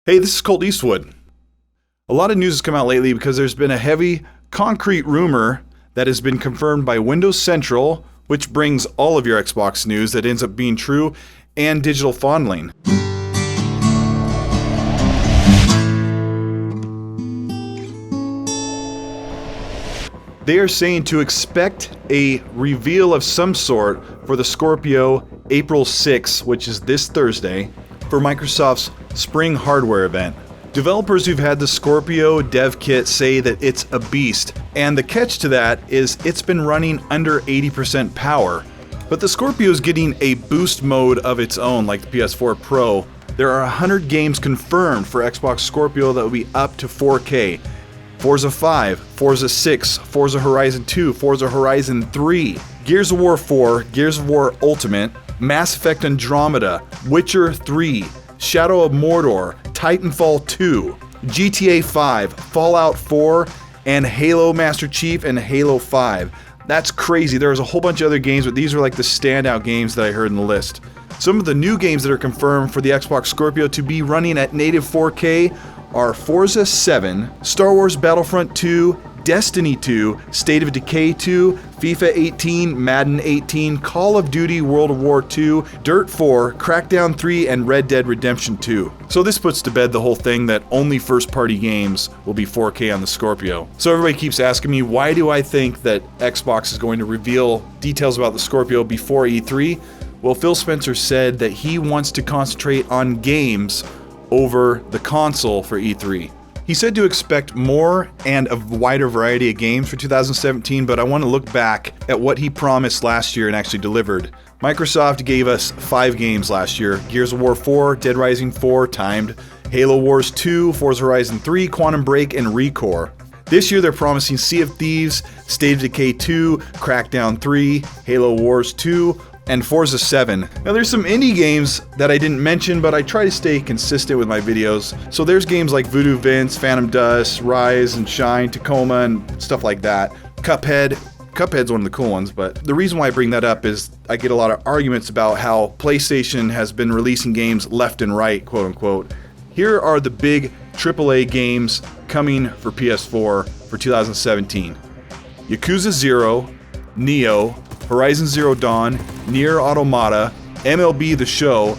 Hey, this is Colteastwood. A lot of news has come out lately because there's been a heavy, concrete rumor that has been confirmed by Windows Central, which brings all of your Xbox news that ends up being true, and Digital Fondling. They are saying to expect a reveal of some sort for the Scorpio April 6th, which is this Thursday, for Microsoft's spring hardware event. Developers who've had the Scorpio dev kit say that it's a beast, and the catch to that is it's been running under 80% power. But the Scorpio is getting a boost mode of its own, like the PS4 Pro. There are 100 games confirmed for Xbox Scorpio that will be up to 4K. Forza 5, Forza 6, Forza Horizon 2, Forza Horizon 3, Gears of War 4, Gears of War Ultimate, Mass Effect Andromeda, Witcher 3, Shadow of Mordor, Titanfall 2, GTA 5, Fallout 4, and Halo Master Chief and Halo 5. That's crazy. There's a whole bunch of other games, but these are like the standout games that I heard in the list. Some of the new games that are confirmed for the Xbox Scorpio to be running at native 4K are Forza 7, Star Wars Battlefront 2, Destiny 2, State of Decay 2, FIFA 18, Madden 18, Call of Duty World War II, Dirt 4, Crackdown 3, and Red Dead Redemption 2. So this puts to bed the whole thing that only first-party games will be 4K on the Scorpio. So everybody keeps asking me, why do I think that Xbox is going to reveal details about the Scorpio before E3? Well, Phil Spencer said that he wants to concentrate on games over the console for E3. He said to expect more and a wider variety of games for 2017, but I want to look back at what he promised last year and actually delivered. Microsoft gave us 5 games last year: Gears of War 4, Dead Rising 4, timed, Halo Wars 2, Forza Horizon 3, Quantum Break, and ReCore. This year they're promising Sea of Thieves, State of Decay 2, Crackdown 3, Halo Wars 2, and Forza 7. Now there's some indie games that I didn't mention, but I try to stay consistent with my videos. So there's games like Voodoo Vince, Phantom Dust, Rise and Shine, Tacoma, and stuff like that. Cuphead's one of the cool ones, but the reason why I bring that up is I get a lot of arguments about how PlayStation has been releasing games left and right, quote unquote. Here are the big AAA games coming for PS4 for 2017. Yakuza 0, Neo, Horizon Zero Dawn, Nier Automata, MLB The Show,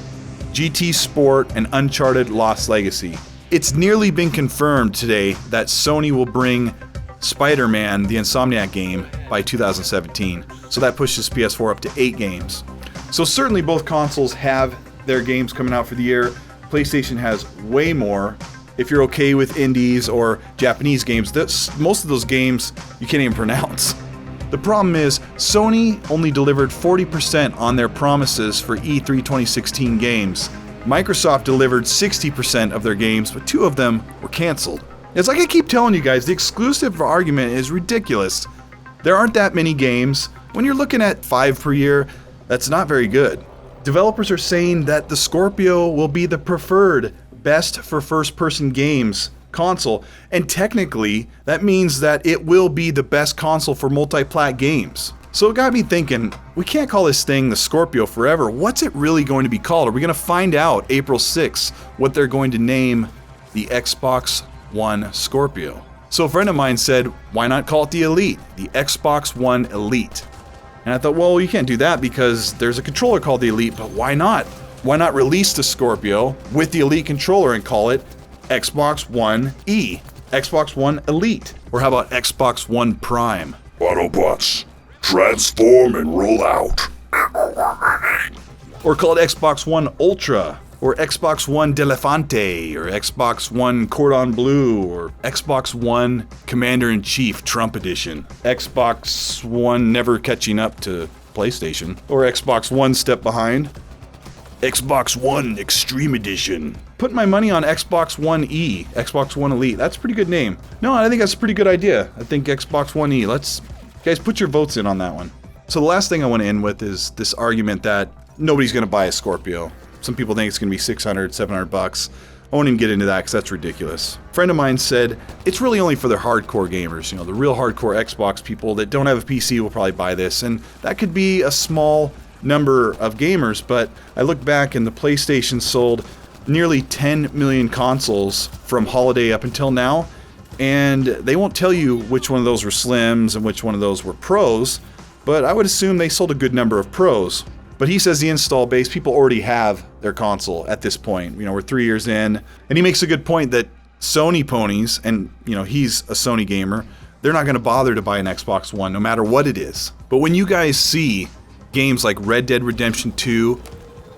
GT Sport, and Uncharted Lost Legacy. It's nearly been confirmed today that Sony will bring Spider-Man, the Insomniac game, by 2017. So that pushes PS4 up to 8 games. So certainly both consoles have their games coming out for the year. PlayStation has way more. If you're okay with indies or Japanese games, most of those games you can't even pronounce. The problem is, Sony only delivered 40% on their promises for E3 2016 games. Microsoft delivered 60% of their games, but 2 of them were canceled. It's like I keep telling you guys, the exclusive argument is ridiculous. There aren't that many games. When you're looking at 5 per year, that's not very good. Developers are saying that the Scorpio will be the preferred best for first-person games console, and technically that means that it will be the best console for multi-plat games. So it got me thinking, we can't call this thing the Scorpio forever. What's it really going to be called? Are we going to find out April 6th what they're going to name the Xbox One Scorpio? So a friend of mine said, why not call it the Elite, the Xbox One Elite? And I thought, well, you can't do that because there's a controller called the Elite, but why not? Why not release the Scorpio with the Elite controller and call it Xbox One E, Xbox One Elite, or how about Xbox One Prime? Autobots, transform and roll out. Or call it Xbox One Ultra, or Xbox One Delefante, or Xbox One Cordon Bleu, or Xbox One Commander-in-Chief Trump Edition, Xbox One Never Catching Up to PlayStation, or Xbox One Step Behind, Xbox One Extreme Edition. Put my money on Xbox One E, Xbox One Elite. That's a pretty good name. No, I think that's a pretty good idea. I think Xbox One E. Guys, put your votes in on that one. So the last thing I want to end with is this argument that nobody's going to buy a Scorpio. Some people think it's going to be $600, $700. I won't even get into that because that's ridiculous. A friend of mine said it's really only for the hardcore gamers, the real hardcore Xbox people that don't have a PC will probably buy this, and that could be a small number of gamers, but I look back and the PlayStation sold nearly 10 million consoles from holiday up until now, and they won't tell you which one of those were Slims and which one of those were Pros, but I would assume they sold a good number of Pros. But he says the install base, people already have their console at this point. You know, we're 3 years in, and he makes a good point that Sony ponies, and you know, he's a Sony gamer, they're not going to bother to buy an Xbox One no matter what it is. But when you guys see games like Red Dead Redemption 2,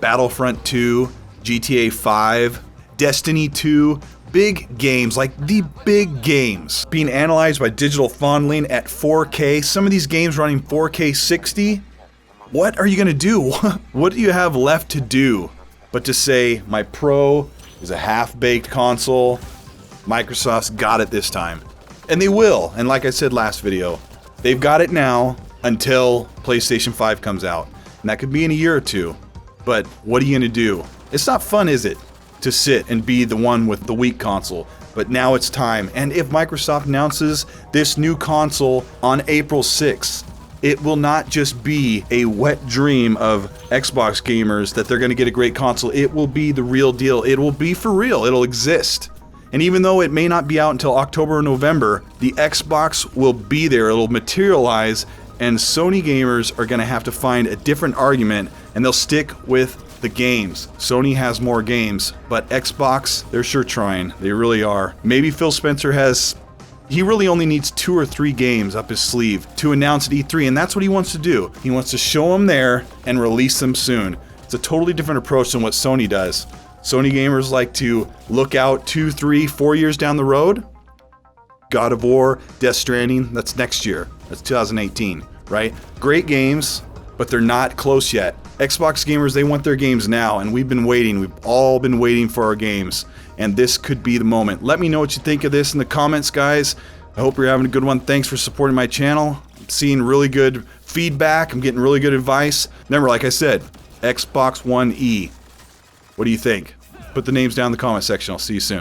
Battlefront 2, GTA 5, Destiny 2, big games, like the big games, being analyzed by digital fondling at 4K, some of these games running 4K 60, what are you going to do? What do you have left to do but to say, my Pro is a half-baked console, Microsoft's got it this time. And they will, and like I said last video, they've got it now until PlayStation 5 comes out. And that could be in a year or two, but what are you going to do? It's not fun, is it, to sit and be the one with the weak console? But now it's time, and if Microsoft announces this new console on April 6th, it will not just be a wet dream of Xbox gamers that they're going to get a great console. It will be the real deal. It will be for real. It'll exist. And even though it may not be out until October or November, the Xbox will be there. It'll materialize, and Sony gamers are going to have to find a different argument, and they'll stick with the games. Sony has more games, but Xbox, they're sure trying. They really are. Maybe Phil Spencer he really only needs 2 or 3 games up his sleeve to announce at E3, and that's what he wants to do. He wants to show them there and release them soon. It's a totally different approach than what Sony does. Sony gamers like to look out 2, 3, 4 years down the road. God of War, Death Stranding, that's next year. That's 2018, right? Great games, but they're not close yet. Xbox gamers, they want their games now, and we've been waiting. We've all been waiting for our games, and this could be the moment. Let me know what you think of this in the comments, guys. I hope you're having a good one. Thanks for supporting my channel. I'm seeing really good feedback. I'm getting really good advice. Remember, like I said, Xbox One E. What do you think? Put the names down in the comment section. I'll see you soon.